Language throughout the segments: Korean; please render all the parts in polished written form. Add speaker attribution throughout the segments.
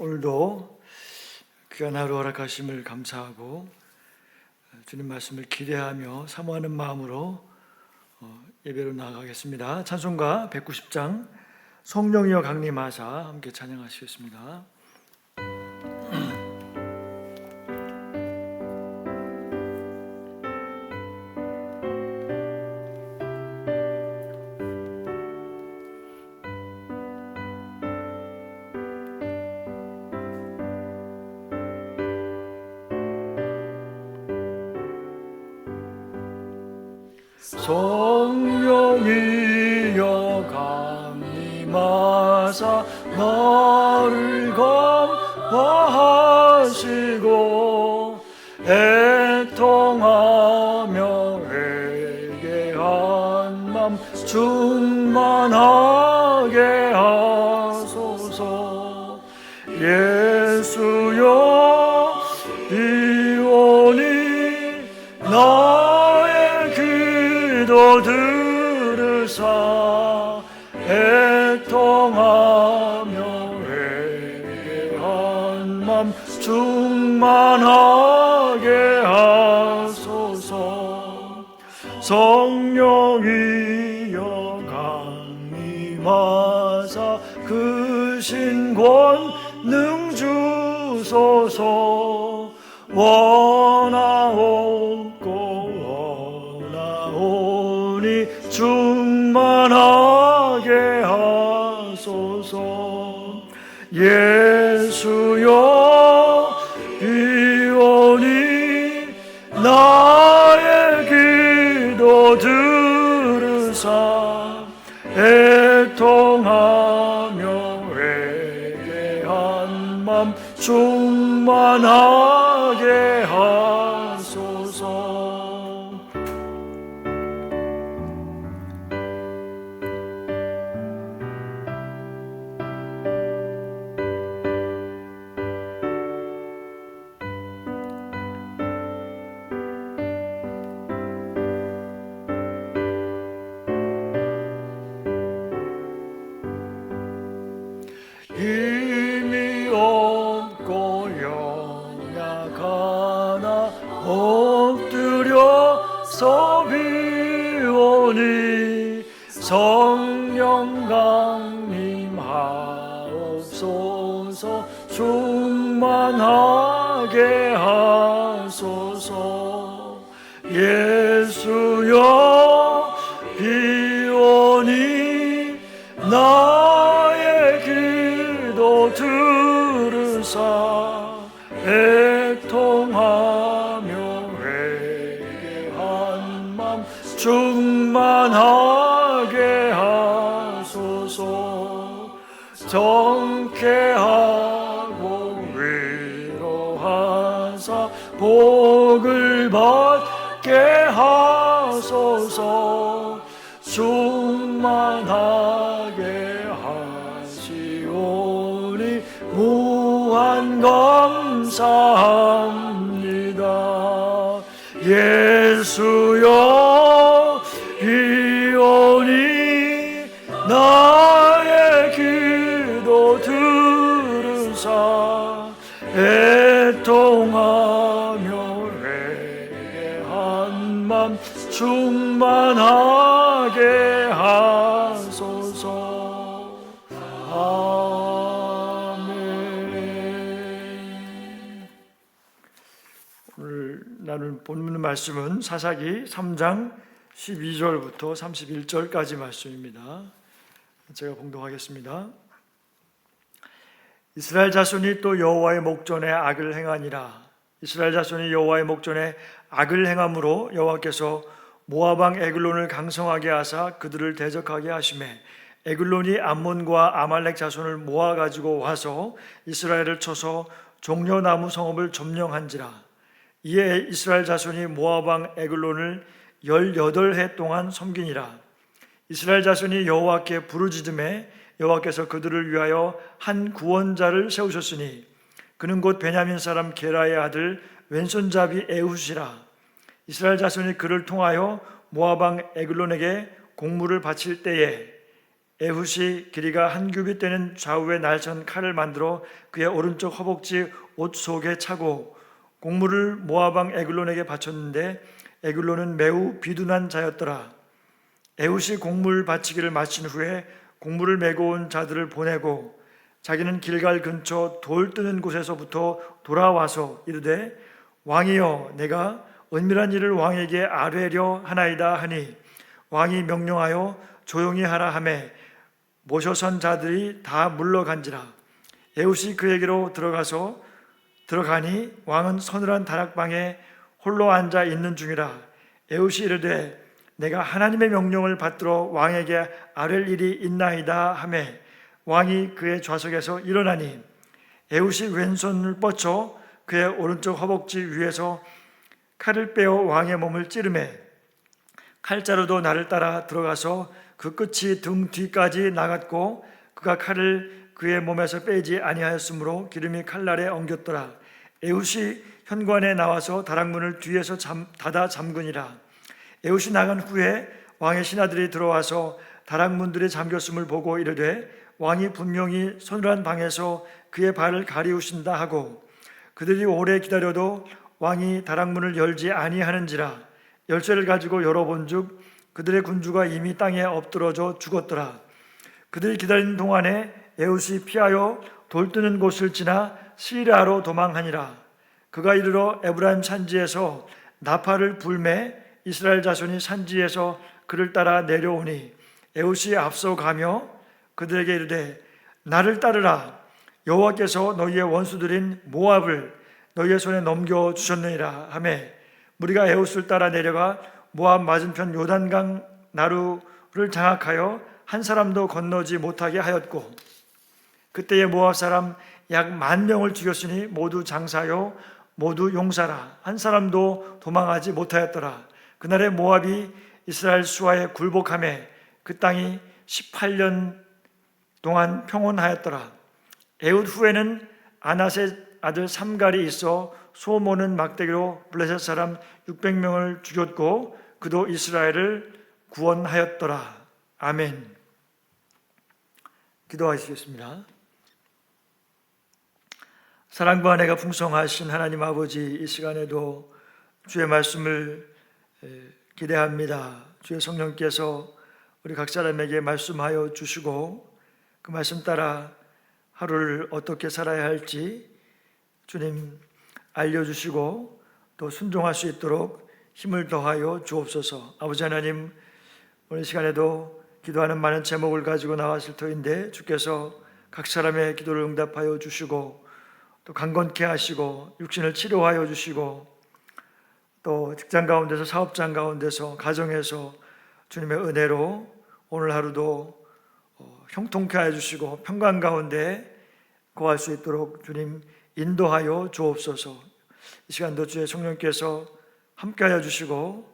Speaker 1: 오늘도 귀한 하루 허락하심을 감사하고 주님 말씀을 기대하며 사모하는 마음으로 예배로 나아가겠습니다. 찬송가 190장 성령이여 강림하사 함께 찬양하시겠습니다. 성령이여 강림하사 나를 감화하시고 애통하며 회개한 맘 충만하게 하소서. 예수여 이오니 나의 기도 들으사 애통하며 회개한 맘 충만하게 하소서. 성령이여 강림하사 그 신권능 주소서. 원하옵니 충만하게 하소서. 예수여 이오니 나의 기도 들으사 애통하며 회개한 맘 충만하게 하소서. 힘이 없고 연약하나 엎드려서 비오니 성령 강림하옵소서. 충만하게 하소서. 예수여 비오니 나의 기도 들으사 애통하며 회개한 맘 충만하게 하소서. 정케하고 위로하사 복을 받게 하소서. 충만하게 하시오니 무한 감사합니다. 예수여 이오니 나의 기도 들으사 애통하며 회개한 맘 충만하게 하소서. 아멘. 오늘 나눌 본문 말씀은 사사기 3장 12절부터 31절까지 말씀입니다. 제가 봉독하겠습니다. 이스라엘 자손이 또 여호와의 목전에 악을 행하니라. 이스라엘 자손이 여호와의 목전에 악을 행함으로 여호와께서 모압 왕 에글론을 강성하게 하사 그들을 대적하게 하시매 에글론이 암몬과 아말렉 자손을 모아 가지고 와서 이스라엘을 쳐서 종려나무 성읍을 점령한지라. 이에 이스라엘 자손이 모압 왕 에글론을 18해 동안 섬기니라. 이스라엘 자손이 여호와께 부르짖음에 여호와께서 그들을 위하여 한 구원자를 세우셨으니 그는 곧 베냐민 사람 게라의 아들 왼손잡이 에훗이라. 이스라엘 자손이 그를 통하여 모압 왕 에글론에게 공물을 바칠 때에 에훗이 길이가 한 규빗 되는 좌우에 날선 칼을 만들어 그의 오른쪽 허벅지 옷 속에 차고 곡물을 모압 왕 에글론에게 바쳤는데 에글론은 매우 비둔한 자였더라. 에훗이 곡물 바치기를 마친 후에 곡물을 메고 온 자들을 보내고 자기는 길갈 근처 돌 뜨는 곳에서부터 돌아와서 이르되 왕이여 내가 은밀한 일을 왕에게 아뢰려 하나이다 하니 왕이 명령하여 조용히 하라 하매 모셔선 자들이 다 물러간지라. 에훗이 그에게로 들어가니 왕은 서늘한 다락방에 홀로 앉아 있는 중이라. 에훗이 이르되 내가 하나님의 명령을 받들어 왕에게 아랠 일이 있나이다 하매 왕이 그의 좌석에서 일어나니 에훗이 왼손을 뻗쳐 그의 오른쪽 허벅지 위에서 칼을 빼어 왕의 몸을 찌르매 칼자루도 나를 따라 들어가서 그 끝이 등 뒤까지 나갔고 그가 칼을 그의 몸에서 빼지 아니하였으므로 기름이 칼날에 엉겼더라. 에훗이 현관에 나와서 다락문을 뒤에서 닫아 잠그니라. 에훗이 나간 후에 왕의 신하들이 들어와서 다락문들이 잠겼음을 보고 이르되 왕이 분명히 서늘한 방에서 그의 발을 가리우신다 하고 그들이 오래 기다려도 왕이 다락문을 열지 아니하는지라. 열쇠를 가지고 열어본즉 그들의 군주가 이미 땅에 엎드러져 죽었더라. 그들이 기다리는 동안에 에훗이 피하여 돌 뜨는 곳을 지나 시리아로 도망하니라. 그가 이르러 에브라임 산지에서 나팔을 불매 이스라엘 자손이 산지에서 그를 따라 내려오니 에훗이 앞서가며 그들에게 이르되 나를 따르라. 여호와께서 너희의 원수들인 모압을 너희의 손에 넘겨주셨느니라 하매 무리가 에훗을 따라 내려가 모압 맞은편 요단강 나루를 장악하여 한 사람도 건너지 못하게 하였고 그때에 모압 사람 약 10,000명을 죽였으니 모두 장사요 모두 용사라. 한 사람도 도망하지 못하였더라. 그날에 모압이 이스라엘 수하에 굴복하매 그 땅이 18년 동안 평온하였더라. 에훗 후에는 아낫의 아들 삼갈이 있어 소 모는 막대기로 블레셋 사람 600명을 죽였고 그도 이스라엘을 구원하였더라. 아멘. 기도하시겠습니다. 사랑과 은혜가 풍성하신 하나님 아버지, 이 시간에도 주의 말씀을 기대합니다. 주의 성령께서 우리 각 사람에게 말씀하여 주시고 그 말씀 따라 하루를 어떻게 살아야 할지 주님 알려주시고 또 순종할 수 있도록 힘을 더하여 주옵소서. 아버지 하나님, 오늘 시간에도 기도하는 많은 제목을 가지고 나왔을 터인데 주께서 각 사람의 기도를 응답하여 주시고 또 강건케 하시고 육신을 치료하여 주시고 또 직장 가운데서 사업장 가운데서 가정에서 주님의 은혜로 오늘 하루도 형통케 하여 주시고 평강 가운데 거할 수 있도록 주님 인도하여 주옵소서. 이 시간도 주의 성령께서 함께하여 주시고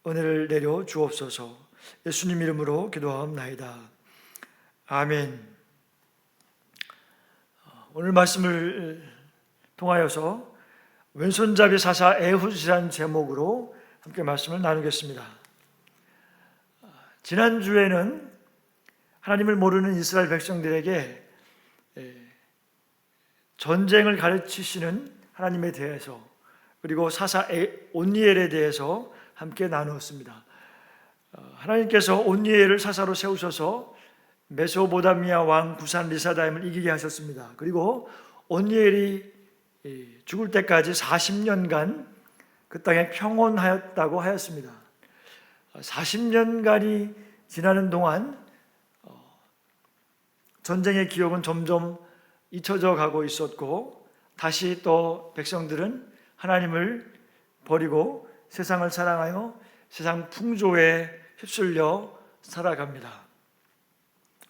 Speaker 1: 은혜를 내려 주옵소서. 예수님 이름으로 기도하옵나이다. 아멘. 오늘 말씀을 통하여서 왼손잡이 사사 에훗이라는 제목으로 함께 말씀을 나누겠습니다. 지난주에는 하나님을 모르는 이스라엘 백성들에게 전쟁을 가르치시는 하나님에 대해서 그리고 사사 온니엘에 대해서 함께 나누었습니다. 하나님께서 온니엘을 사사로 세우셔서 메소보다미아 왕 구산 리사다임을 이기게 하셨습니다. 그리고 온니엘이 죽을 때까지 40년간 그 땅에 평온하였다고 하였습니다. 40년간이 지나는 동안 전쟁의 기억은 점점 잊혀져 가고 있었고 다시 또 백성들은 하나님을 버리고 세상을 사랑하여 세상 풍조에 휩쓸려 살아갑니다.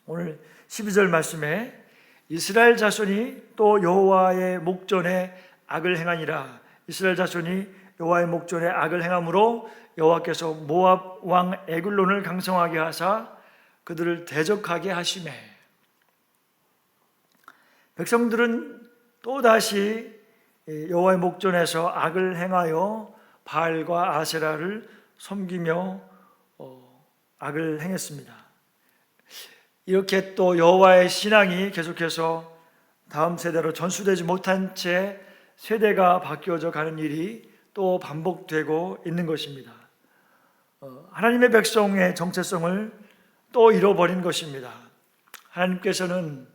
Speaker 1: 오늘 12절 말씀에 이스라엘 자손이 또 여호와의 목전에 악을 행하니라. 이스라엘 자손이 여호와의 목전에 악을 행함으로 여호와께서 모압 왕 에글론을 강성하게 하사 그들을 대적하게 하시매 백성들은 또다시 여호와의 목전에서 악을 행하여 바알과 아세라를 섬기며 악을 행했습니다. 이렇게 또 여호와의 신앙이 계속해서 다음 세대로 전수되지 못한 채 세대가 바뀌어져 가는 일이 또 반복되고 있는 것입니다. 하나님의 백성의 정체성을 또 잃어버린 것입니다. 하나님께서는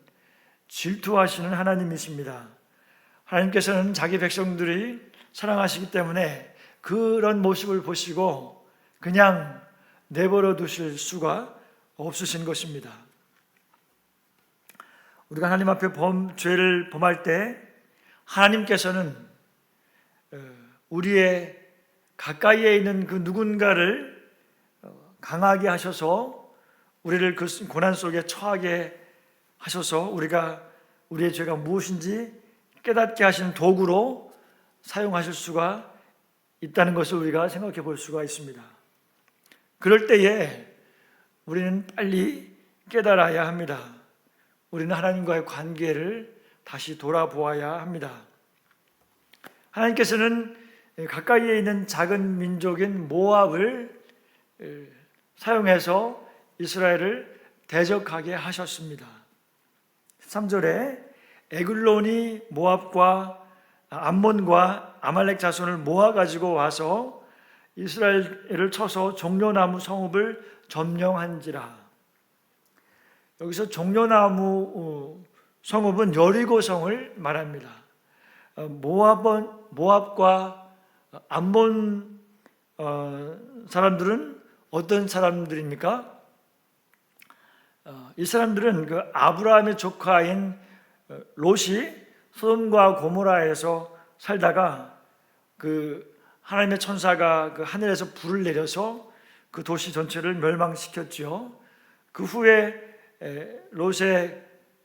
Speaker 1: 질투하시는 하나님이십니다. 하나님께서는 자기 백성들이 사랑하시기 때문에 그런 모습을 보시고 그냥 내버려 두실 수가 없으신 것입니다. 우리가 하나님 앞에 죄를 범할 때 하나님께서는 우리의 가까이에 있는 그 누군가를 강하게 하셔서 우리를 그 고난 속에 처하게 하셔서 우리의 죄가 무엇인지 깨닫게 하시는 도구로 사용하실 수가 있다는 것을 우리가 생각해 볼 수가 있습니다. 그럴 때에 우리는 빨리 깨달아야 합니다. 우리는 하나님과의 관계를 다시 돌아보아야 합니다. 하나님께서는 가까이에 있는 작은 민족인 모압을 사용해서 이스라엘을 대적하게 하셨습니다. 13절에 에글론이 모압과 암몬과 아말렉 자손을 모아가지고 와서 이스라엘을 쳐서 종려나무 성읍을 점령한지라. 여기서 종려나무 성읍은 여리고성을 말합니다. 모압과 암몬 사람들은 어떤 사람들입니까? 이 사람들은 그 아브라함의 조카인 롯이 소돔과 고모라에서 살다가 그 하나님의 천사가 그 하늘에서 불을 내려서 그 도시 전체를 멸망시켰지요. 그 후에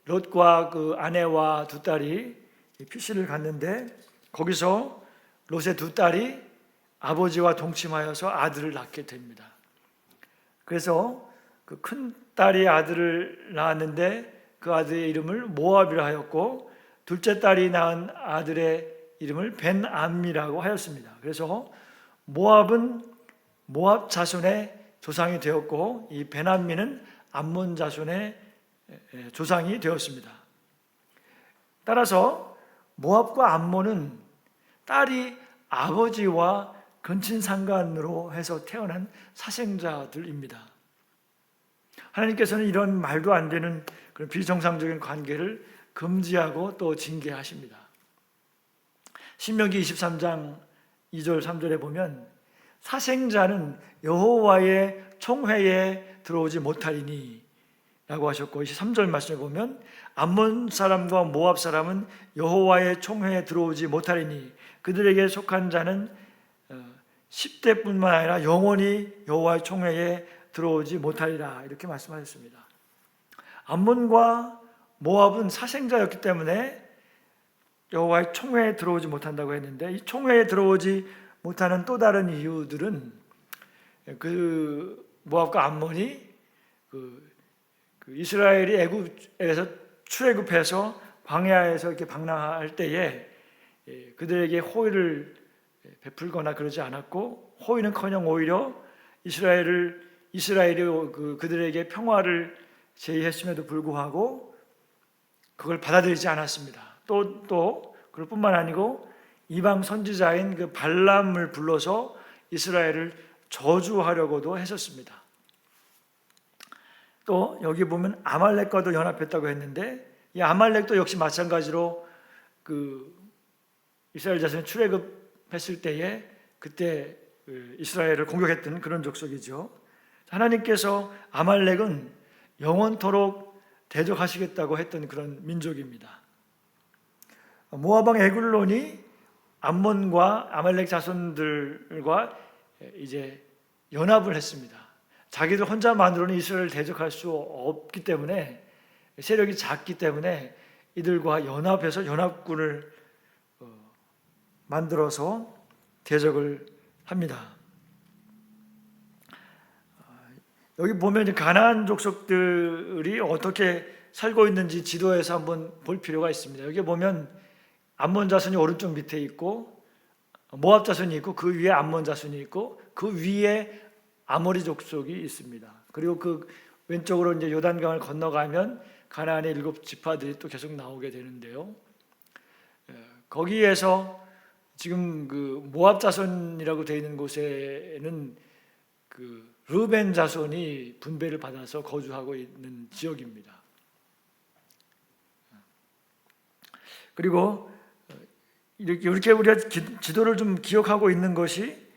Speaker 1: 롯과 그 아내와 두 딸이 피시를 갔는데 거기서 롯의 두 딸이 아버지와 동침하여서 아들을 낳게 됩니다. 그래서 그 큰 딸이 아들을 낳았는데 그 아들의 이름을 모압이라 하였고 둘째 딸이 낳은 아들의 이름을 벤암미라고 하였습니다. 그래서 모압은 모압 자손의 조상이 되었고 이 벤암미는 암몬 자손의 조상이 되었습니다. 따라서 모압과 암몬은 딸이 아버지와 근친상간으로 해서 태어난 사생자들입니다. 하나님께서는 이런 말도 안 되는 그런 비정상적인 관계를 금지하고 또 징계하십니다. 신명기 23장 2절 3절에 보면 사생자는 여호와의 총회에 들어오지 못하리니 라고 하셨고 3절 말씀에 보면 암몬 사람과 모압 사람은 여호와의 총회에 들어오지 못하리니 그들에게 속한 자는 10대뿐만 아니라 영원히 여호와의 총회에 들어오지 못하리라 이렇게 말씀하셨습니다. 암몬과 모압은 사생자였기 때문에 여호와의 총회에 들어오지 못한다고 했는데 이 총회에 들어오지 못하는 또 다른 이유들은 그 모압과 암몬이 그 이스라엘이 애굽에서 출애굽해서 광야에서 이렇게 방랑할 때에 그들에게 호의를 베풀거나 그러지 않았고 호의는커녕 오히려 이스라엘이 그들에게 평화를 제의했음에도 불구하고 그걸 받아들이지 않았습니다. 또 그럴 뿐만 아니고 이방 선지자인 그 발람을 불러서 이스라엘을 저주하려고도 했었습니다. 또 여기 보면 아말렉과도 연합했다고 했는데 이 아말렉도 역시 마찬가지로 그 이스라엘 자손이 출애굽했을 때에 그때 이스라엘을 공격했던 그런 족속이죠. 하나님께서 아말렉은 영원토록 대적하시겠다고 했던 그런 민족입니다. 모압 왕 에글론이 암몬과 아말렉 자손들과 이제 연합을 했습니다. 자기들 혼자만으로는 이스라엘을 대적할 수 없기 때문에 세력이 작기 때문에 이들과 연합해서 연합군을 만들어서 대적을 합니다. 여기 보면 가나안 족속들이 어떻게 살고 있는지 지도에서 한번 볼 필요가 있습니다. 여기 보면 암몬 자손이 오른쪽 밑에 있고 모압 자손이 있고 그 위에 암몬 자손이 있고 그 위에 아모리 족속이 있습니다. 그리고 그 왼쪽으로 이제 요단강을 건너가면 가나안의 7지파들이 또 계속 나오게 되는데요. 거기에서 지금 그 모압 자손이라고 되어 있는 곳에는 그 르벤 자손이 분배를 받아서 거주하고 있는 지역입니다. 그리고 이렇게 우리가 지도를 좀 기억하고 있는 것이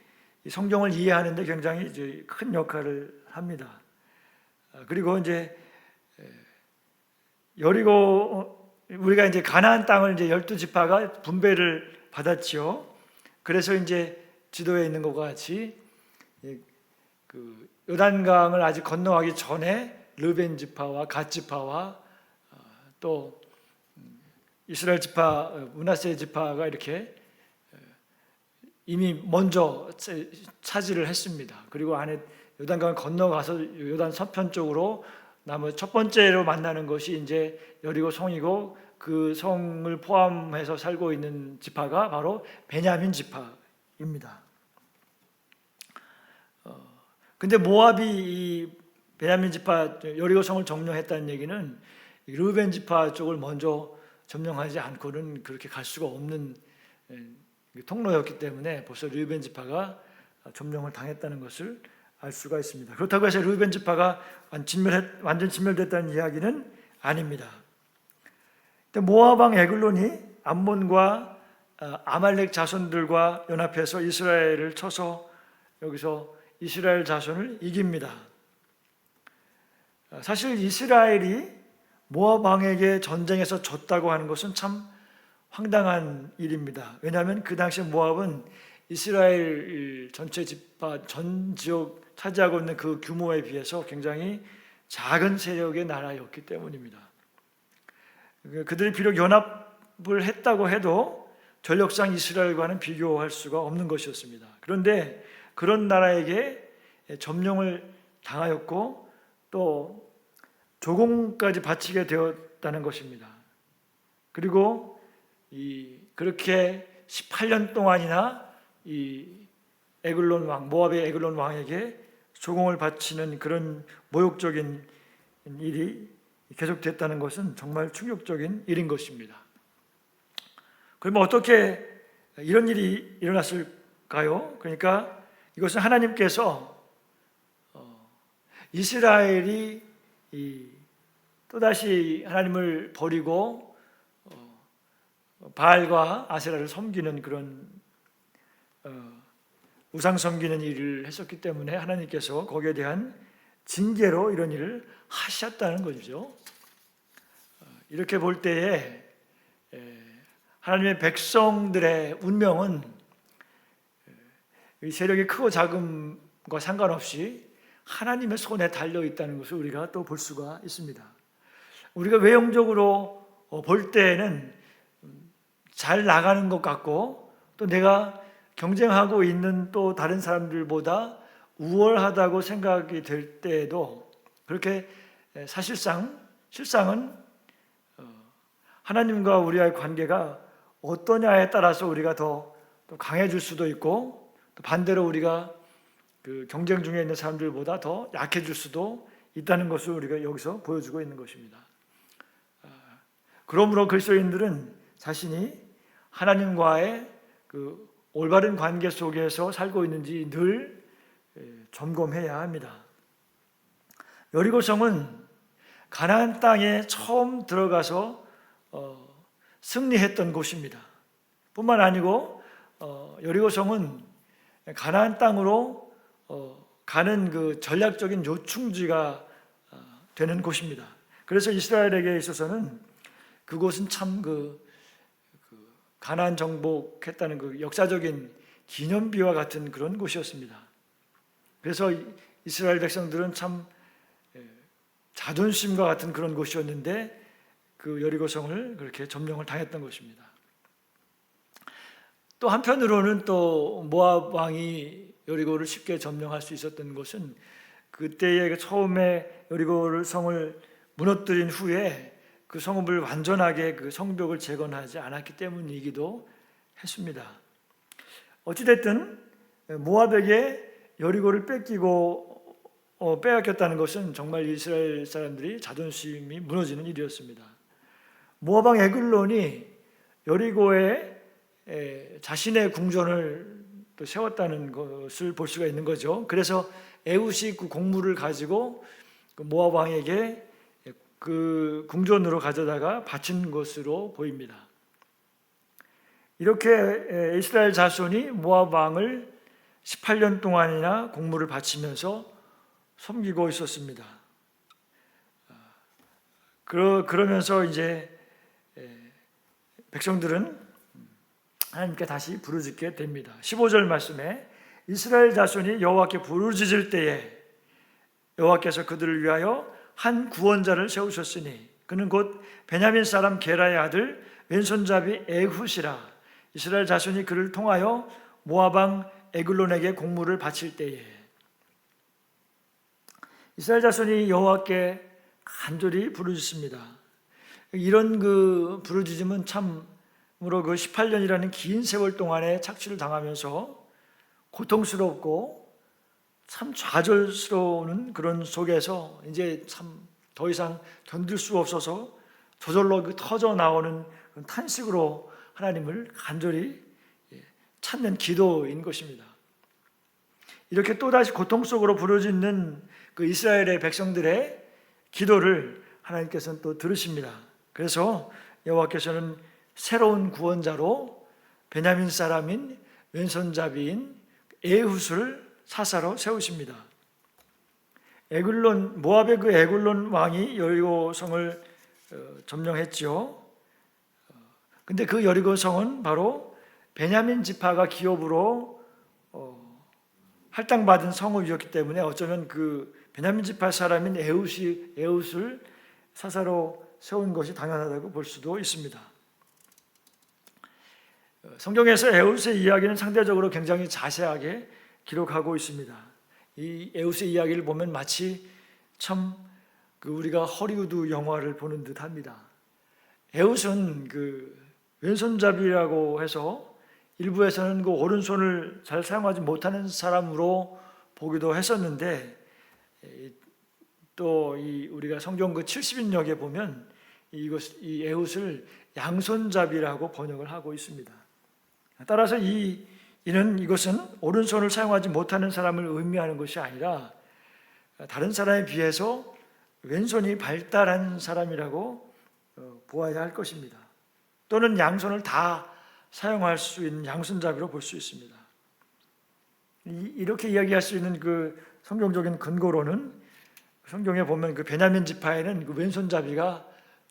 Speaker 1: 성경을 이해하는 데 굉장히 이제 큰 역할을 합니다. 그리고 이제 여리고 우리가 이제 가나안 땅을 이제 12지파가 분배를 받았지요. 그래서 이제 지도에 있는 것과 같이 그 요단강을 아직 건너가기 전에 르벤 지파와 갓 지파와 또 이스라엘 지파, 므낫세 지파가 이렇게 이미 먼저 차지를 했습니다. 그리고 안에 요단강을 건너가서 요단 서편 쪽으로 첫 번째로 만나는 것이 이제 여리고 성이고 그 성을 포함해서 살고 있는 지파가 바로 베냐민 지파입니다. 근데 모압이 이 베냐민 지파 여리고 성을 점령했다는 얘기는 르벤 지파 쪽을 먼저 점령하지 않고는 그렇게 갈 수가 없는 통로였기 때문에 벌써 르벤 지파가 점령을 당했다는 것을 알 수가 있습니다. 그렇다고 해서 르벤 지파가 완전 진멸됐다는 이야기는 아닙니다. 모압 왕 에글론이 암몬과 아말렉 자손들과 연합해서 이스라엘을 쳐서 여기서 이스라엘 자손을 이깁니다. 사실 이스라엘이 모압 왕에게 전쟁에서 졌다고 하는 것은 참 황당한 일입니다. 왜냐하면 그 당시 모압은 이스라엘 전체 지파 전 지역 차지하고 있는 그 규모에 비해서 굉장히 작은 세력의 나라였기 때문입니다. 그들이 비록 연합을 했다고 해도 전력상 이스라엘과는 비교할 수가 없는 것이었습니다. 그런데 그런 나라에게 점령을 당하였고 또 조공까지 바치게 되었다는 것입니다. 그리고 그렇게 18년 동안이나 이 에글론 왕, 모압의 에글론 왕에게 조공을 바치는 그런 모욕적인 일이 계속됐다는 것은 정말 충격적인 일인 것입니다. 그러면 어떻게 이런 일이 일어났을까요? 그러니까 이것은 하나님께서 이스라엘이 또다시 하나님을 버리고 바알과 아세라를 섬기는 그런 우상 섬기는 일을 했었기 때문에 하나님께서 거기에 대한 징계로 이런 일을 하셨다는 것이죠. 이렇게 볼 때에 하나님의 백성들의 운명은 세력이 크고 작음과 상관없이 하나님의 손에 달려 있다는 것을 우리가 또 볼 수가 있습니다. 우리가 외형적으로 볼 때에는 잘 나가는 것 같고 또 내가 경쟁하고 있는 또 다른 사람들보다 우월하다고 생각이 될 때에도 그렇게 실상은 하나님과 우리와의 관계가 어떠냐에 따라서 우리가 더 강해질 수도 있고 또 반대로 우리가 그 경쟁 중에 있는 사람들보다 더 약해질 수도 있다는 것을 우리가 여기서 보여주고 있는 것입니다. 그러므로 그리스도인들은 자신이 하나님과의 그 올바른 관계 속에서 살고 있는지 늘 점검해야 합니다. 여리고성은 가나안 땅에 처음 들어가서 승리했던 곳입니다. 뿐만 아니고 여리고성은 가나안 땅으로 가는 그 전략적인 요충지가 되는 곳입니다. 그래서 이스라엘에게 있어서는 그곳은 참 가나안 정복했다는 그 역사적인 기념비와 같은 그런 곳이었습니다. 그래서 이스라엘 백성들은 참 자존심과 같은 그런 곳이었는데 그 여리고성을 그렇게 점령을 당했던 것입니다. 또 한편으로는 또 모압 왕이 여리고를 쉽게 점령할 수 있었던 것은 그때에 처음에 여리고 성을 무너뜨린 후에 그 성읍을 완전하게 그 성벽을 재건하지 않았기 때문이기도 했습니다. 어찌됐든 모압에게 여리고를 뺏기고 빼앗겼다는 것은 정말 이스라엘 사람들이 자존심이 무너지는 일이었습니다. 모압 왕 에글론이 여리고에 자신의 궁전을 또 세웠다는 것을 볼 수가 있는 거죠. 그래서 에훗이 그 곡물을 가지고 그 모압 왕에게 그 궁전으로 가져다가 바친 것으로 보입니다. 이렇게 이스라엘 자손이 모압 왕을 18년 동안이나 곡물을 바치면서 섬기고 있었습니다. 그러면서 이제 백성들은 하나님께 다시 부르짖게 됩니다. 15절 말씀에 이스라엘 자손이 여호와께 부르짖을 때에 여호와께서 그들을 위하여 한 구원자를 세우셨으니 그는 곧 베냐민 사람 게라의 아들 왼손잡이 에훗이라. 이스라엘 자손이 그를 통하여 모압 왕 에글론에게 곡물을 바칠 때에 이스라엘 자손이 여호와께 간절히 부르짖습니다. 이런 그 부르짖음은 참으로 그 18년이라는 긴 세월 동안에 착취를 당하면서 고통스럽고 참 좌절스러운 그런 속에서 이제 참 더 이상 견딜 수 없어서 저절로 터져 나오는 탄식으로 하나님을 간절히 찾는 기도인 것입니다. 이렇게 또다시 고통 속으로 부르짖는 그 이스라엘의 백성들의 기도를 하나님께서는 또 들으십니다. 그래서 여호와께서는 새로운 구원자로 베냐민 사람인 왼손잡이인 에훗을 사사로 세우십니다. 에글론, 모압의 그 에글론 왕이 여리고성을 점령했죠. 근데 그 여리고성은 바로 베냐민 지파가 기업으로 할당받은 성읍이었기 때문에 어쩌면 그 베냐민 지파 사람인 에훗을 사사로 세운 것이 당연하다고 볼 수도 있습니다. 성경에서 에훗의 이야기는 상대적으로 굉장히 자세하게 기록하고 있습니다. 이 에훗의 이야기를 보면 마치 참 우리가 허리우드 영화를 보는 듯합니다. 에훗은 그 왼손잡이라고 해서 일부에서는 그 오른손을 잘 사용하지 못하는 사람으로 보기도 했었는데 또 우리가 성경 그 70인역에 보면 이 에훗을 양손잡이라고 번역을 하고 있습니다. 따라서 이것은 오른손을 사용하지 못하는 사람을 의미하는 것이 아니라 다른 사람에 비해서 왼손이 발달한 사람이라고 보아야 할 것입니다. 또는 양손을 다 사용할 수 있는 양손잡이로 볼 수 있습니다. 이렇게 이야기할 수 있는 그 성경적인 근거로는 성경에 보면 그 베냐민 지파에는 그 왼손잡이가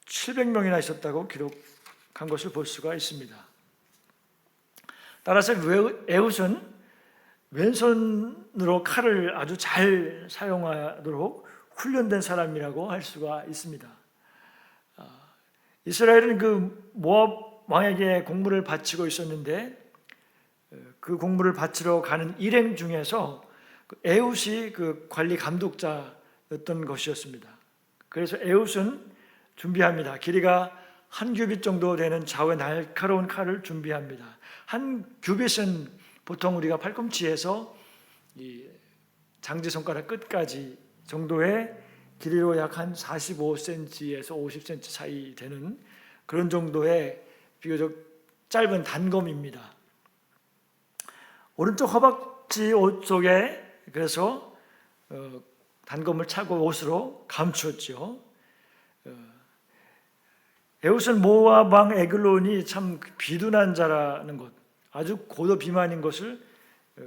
Speaker 1: 700명이나 있었다고 기록한 것을 볼 수가 있습니다. 따라서 에훗은 왼손으로 칼을 아주 잘 사용하도록 훈련된 사람이라고 할 수가 있습니다. 이스라엘은 그 모압 왕에게 곡물을 바치고 있었는데 그 곡물을 바치러 가는 일행 중에서 에훗이 그 관리 감독자였던 것이었습니다. 그래서 에훗은 준비합니다. 길이가 한 규빗 정도 되는 좌우의 날카로운 칼을 준비합니다. 한 규빗은 보통 우리가 팔꿈치에서 이 장지 손가락 끝까지 정도의 길이로 약 한 45cm에서 50cm 사이 되는 그런 정도의 비교적 짧은 단검입니다. 오른쪽 허벅지 옷 속에 그래서 단검을 차고 옷으로 감추었죠. 에훗은 모압 왕 에글론이 참 비둔한 자라는 것, 아주 고도 비만인 것을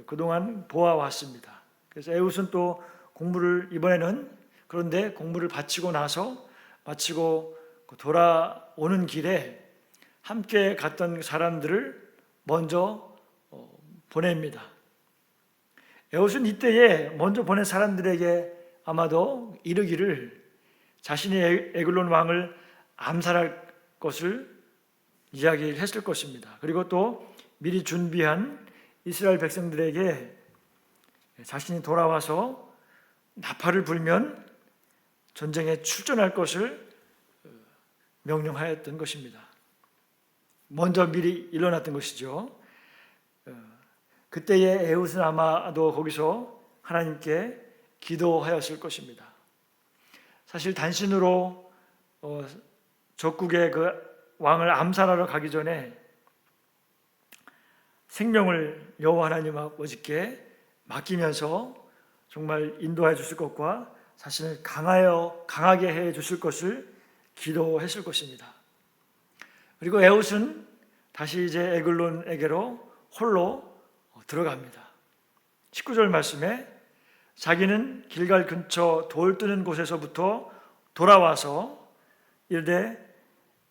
Speaker 1: 그동안 보아왔습니다. 그래서 에훗은 또 곡물을 이번에는 그런데 곡물을 바치고 돌아오는 길에 함께 갔던 사람들을 먼저 보냅니다. 에훗은 이때에 먼저 보낸 사람들에게 아마도 이르기를 자신이 에글론 왕을 암살할 것을 이야기했을 것입니다. 그리고 또 미리 준비한 이스라엘 백성들에게 자신이 돌아와서 나팔을 불면 전쟁에 출전할 것을 명령하였던 것입니다. 먼저 미리 일어났던 것이죠. 그때의 에훗은 아마도 거기서 하나님께 기도하였을 것입니다. 사실 단신으로 적국의 그 왕을 암살하러 가기 전에 생명을 여호와 하나님 아버지께 맡기면서 정말 인도해 주실 것과 자신을 강하게 해 주실 것을 기도했을 것입니다. 그리고 에훗은 다시 이제 에글론에게로 홀로 들어갑니다. 19절 말씀에 자기는 길갈 근처 돌 뜨는 곳에서부터 돌아와서 이르되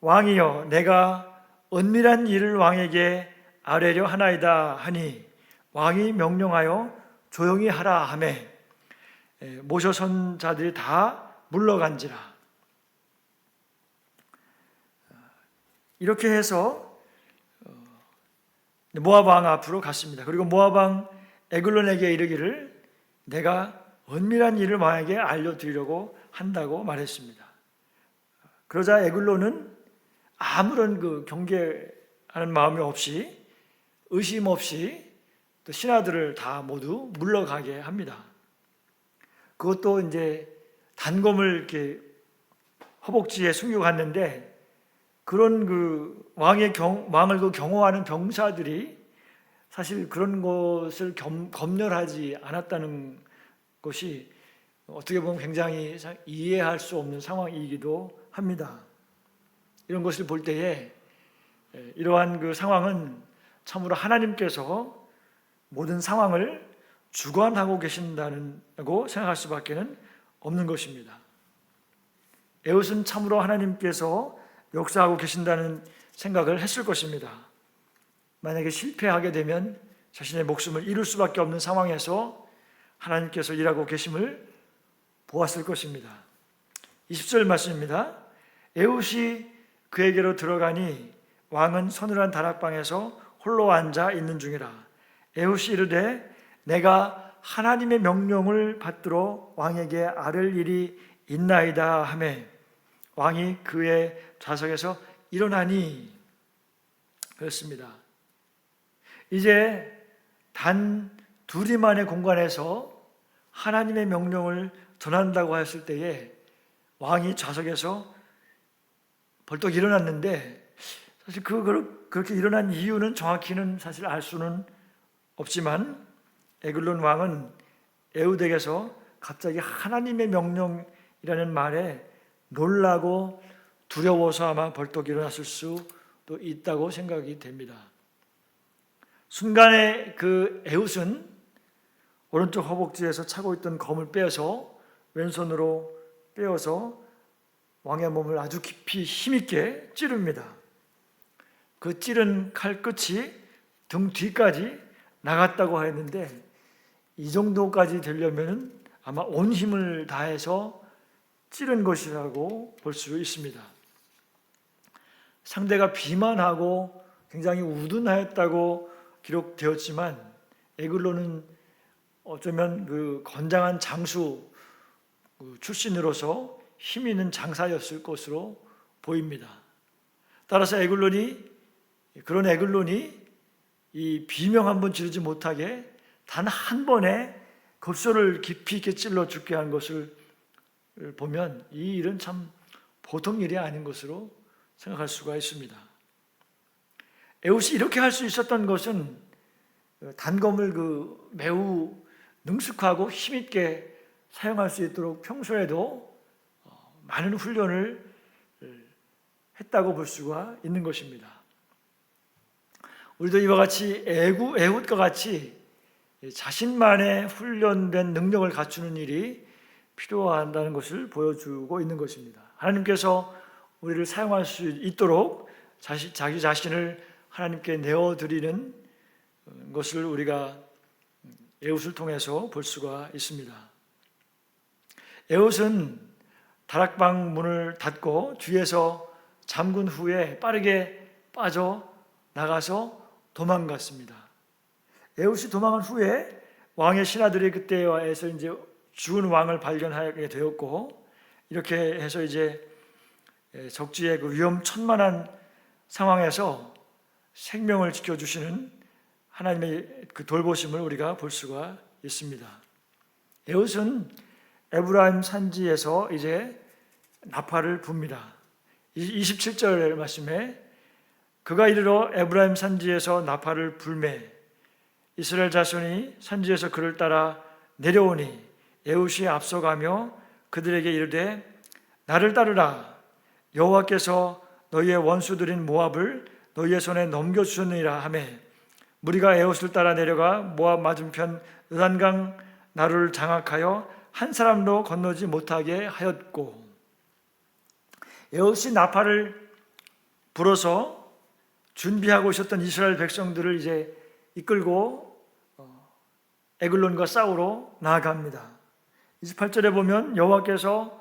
Speaker 1: 왕이여 내가 은밀한 일을 왕에게 아뢰려 하나이다 하니 왕이 명령하여 조용히 하라 하매 모셔선 자들이 다 물러간지라. 이렇게 해서 모압 왕 앞으로 갔습니다. 그리고 모압 왕 에글론에게 이르기를 내가 은밀한 일을 왕에게 알려드리려고 한다고 말했습니다. 그러자 에글론은 아무런 그 경계하는 마음이 없이 의심 없이 또 신하들을 다 모두 물러가게 합니다. 그것도 이제 단검을 이렇게 허벅지에 숨기고 갔는데 그런 그 왕을 그 경호하는 병사들이 사실 그런 것을 검열하지 않았다는 것이 어떻게 보면 굉장히 이해할 수 없는 상황이기도 합니다. 이런 것을 볼 때에 이러한 그 상황은 참으로 하나님께서 모든 상황을 주관하고 계신다고 생각할 수밖에 없는 것입니다. 에훗은 참으로 하나님께서 역사하고 계신다는 생각을 했을 것입니다. 만약에 실패하게 되면 자신의 목숨을 잃을 수밖에 없는 상황에서 하나님께서 일하고 계심을 보았을 것입니다. 20절 말씀입니다. 에훗이 그에게로 들어가니 왕은 서늘한 다락방에서 홀로 앉아 있는 중이라. 에훗이 이르되 내가 하나님의 명령을 받들어 왕에게 아를 일이 있나이다 하매 왕이 그의 좌석에서 일어나니 그렇습니다. 이제 단 둘이만의 공간에서 하나님의 명령을 전한다고 했을 때에 왕이 좌석에서 벌떡 일어났는데 사실 그렇게 일어난 이유는 정확히는 사실 알 수는 없지만 에글론 왕은 에훗에게서 갑자기 하나님의 명령이라는 말에 놀라고 두려워서 아마 벌떡 일어났을 수도 있다고 생각이 됩니다. 순간에 그 에훗은 오른쪽 허벅지에서 차고 있던 검을 빼서 왼손으로 빼어서 왕의 몸을 아주 깊이 힘있게 찌릅니다. 그 찌른 칼 끝이 등 뒤까지 나갔다고 했는데 이 정도까지 되려면 아마 온 힘을 다해서 찌른 것이라고 볼 수 있습니다. 상대가 비만하고 굉장히 우둔하였다고 기록되었지만 에글론은 어쩌면 그 건장한 장수 출신으로서 힘 있는 장사였을 것으로 보입니다. 따라서 그런 에글론이 이 비명 한 번 지르지 못하게 단 한 번에 급소를 깊이 있게 찔러 죽게 한 것을 보면 이 일은 참 보통 일이 아닌 것으로 생각할 수가 있습니다. 에훗이 이렇게 할 수 있었던 것은 단검을 매우 능숙하고 힘있게 사용할 수 있도록 평소에도 많은 훈련을 했다고 볼 수가 있는 것입니다. 우리도 이와 같이 에훗과 같이 자신만의 훈련된 능력을 갖추는 일이 필요하다는 것을 보여주고 있는 것입니다. 하나님께서 우리를 사용할 수 있도록 자기 자신을 하나님께 내어드리는 것을 우리가 에훗을 통해서 볼 수가 있습니다. 에훗은 다락방 문을 닫고 뒤에서 잠근 후에 빠르게 빠져 나가서 도망갔습니다. 에훗이 도망한 후에 왕의 신하들이 그때에서 이제 죽은 왕을 발견하게 되었고 이렇게 해서 이제 적지의 그 위험천만한 상황에서 생명을 지켜주시는 하나님의 그 돌보심을 우리가 볼 수가 있습니다. 에훗은 에브라임 산지에서 이제 나팔을 붑니다. 27절 말씀에 그가 이르러 에브라임 산지에서 나팔을 불매 이스라엘 자손이 산지에서 그를 따라 내려오니 에훗이 앞서가며 그들에게 이르되 나를 따르라. 여호와께서 너희의 원수들인 모압을 너희의 손에 넘겨주셨느니라 하매 무리가 에훗을 따라 내려가 모압 맞은편 요단강 나루를 장악하여 한 사람도 건너지 못하게 하였고, 에훗이 나팔을 불어서 준비하고 있었던 이스라엘 백성들을 이제 이끌고 에글론과 싸우러 나아갑니다. 28절에 보면 여호와께서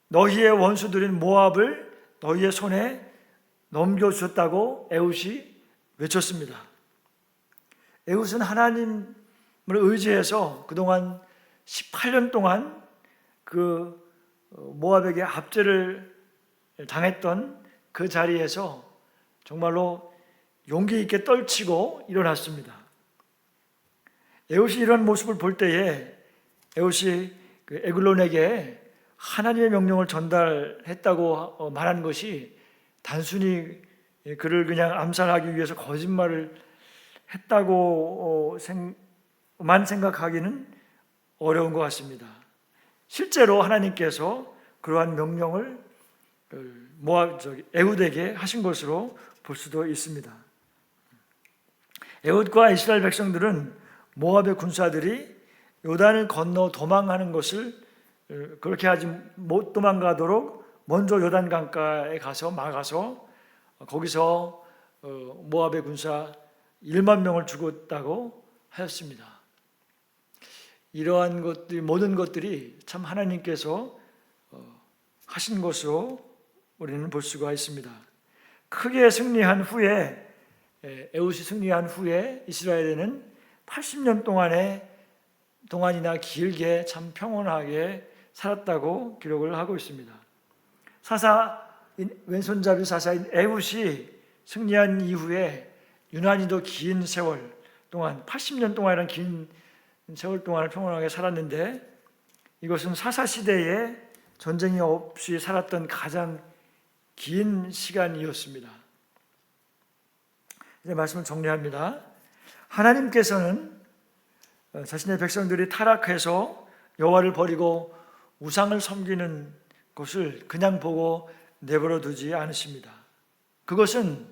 Speaker 1: 너희의 원수들인 모압을 너희의 손에 넘겨주셨다고 에훗이 외쳤습니다. 에훗은 하나님을 의지해서 그동안 18년 동안 그 모압에게 압제를 당했던 그 자리에서 정말로 용기 있게 떨치고 일어났습니다. 에훗이 이런 모습을 볼 때에 에훗이 그 에글론에게 하나님의 명령을 전달했다고 말한 것이 단순히 그를 그냥 암살하기 위해서 거짓말을 했다고만 생각하기는 어려운 것 같습니다. 실제로 하나님께서 그러한 명령을 에훗에게 하신 것으로 볼 수도 있습니다. 에훗과 이스라엘 백성들은 모압의 군사들이 요단을 건너 도망하는 것을 그렇게 하지 못 도망가도록 먼저 요단 강가에 가서 막아서 거기서 모압의 군사 1만 명을 죽었다고 하였습니다. 이러한 것들이 모든 것들이 참 하나님께서 하신 것으로 우리는 볼 수가 있습니다. 크게 승리한 후에 에훗이 승리한 후에 이스라엘에는 80년 동안이나 길게 참 평온하게 살았다고 기록을 하고 있습니다. 왼손잡이 사사인 에훗이 승리한 이후에 유난히도 긴 세월 동안 80년 동안이라는 긴 세월 동안을 평온하게 살았는데 이것은 사사 시대에 전쟁이 없이 살았던 가장 긴 시간이었습니다. 이제 말씀을 정리합니다. 하나님께서는 자신의 백성들이 타락해서 여호와를 버리고 우상을 섬기는 것을 그냥 보고 내버려 두지 않으십니다. 그것은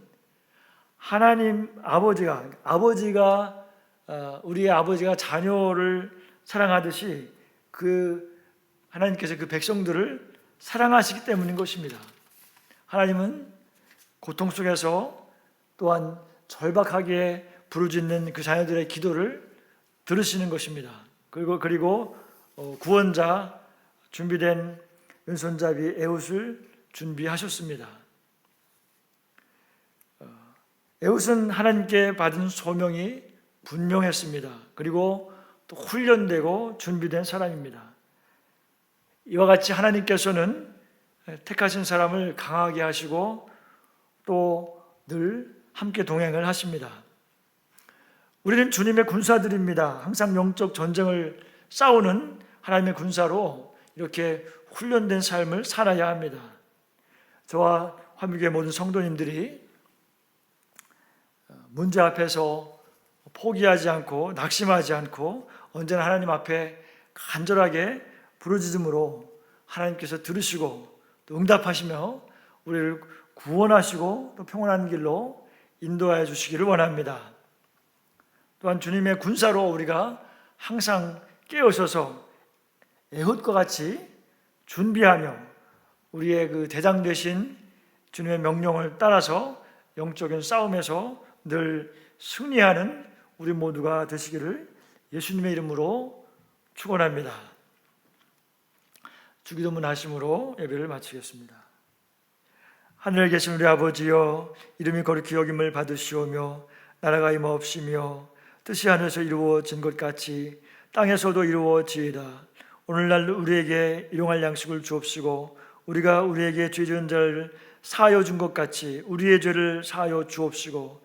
Speaker 1: 하나님 아버지가 우리의 아버지가 자녀를 사랑하듯이 하나님께서 그 백성들을 사랑하시기 때문인 것입니다. 하나님은 고통 속에서 또한 절박하게 부르짖는 그 자녀들의 기도를 들으시는 것입니다. 그리고 구원자 준비된 왼손잡이 에훗을 준비하셨습니다. 에훗은 하나님께 받은 소명이 분명했습니다. 그리고 또 훈련되고 준비된 사람입니다. 이와 같이 하나님께서는 택하신 사람을 강하게 하시고 또 늘 함께 동행을 하십니다. 우리는 주님의 군사들입니다. 항상 영적 전쟁을 싸우는 하나님의 군사로 이렇게 훈련된 삶을 살아야 합니다. 저와 화미교회 모든 성도님들이 문제 앞에서 포기하지 않고 낙심하지 않고 언제나 하나님 앞에 간절하게 부르짖음으로 하나님께서 들으시고 또 응답하시며 우리를 구원하시고 또 평온한 길로 인도하여 주시기를 원합니다. 또한 주님의 군사로 우리가 항상 깨어서서 에훗과 같이 준비하며 우리의 그 대장 되신 주님의 명령을 따라서 영적인 싸움에서 늘 승리하는 우리 모두가 되시기를 예수님의 이름으로 축원합니다. 주기도문 하심으로 예배를 마치겠습니다. 하늘에 계신 우리 아버지여, 이름이 거룩히 여김을 받으시오며 나라가 임하옵시며 뜻이 하늘에서 이루어진 것 같이 땅에서도 이루어지이다. 오늘날 우리에게 일용할 양식을 주옵시고 우리가 우리에게 죄 지은 자를 사하여 준 것 같이 우리의 죄를 사하여 주옵시고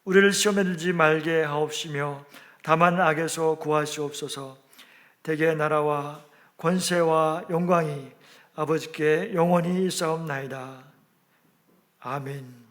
Speaker 1: 우리를 시험에 들지 말게 하옵시며 다만 악에서 구하시옵소서. 대개 나라와 권세와 영광이 아버지께 영원히 있사옵나이다. 아멘.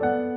Speaker 1: 아멘.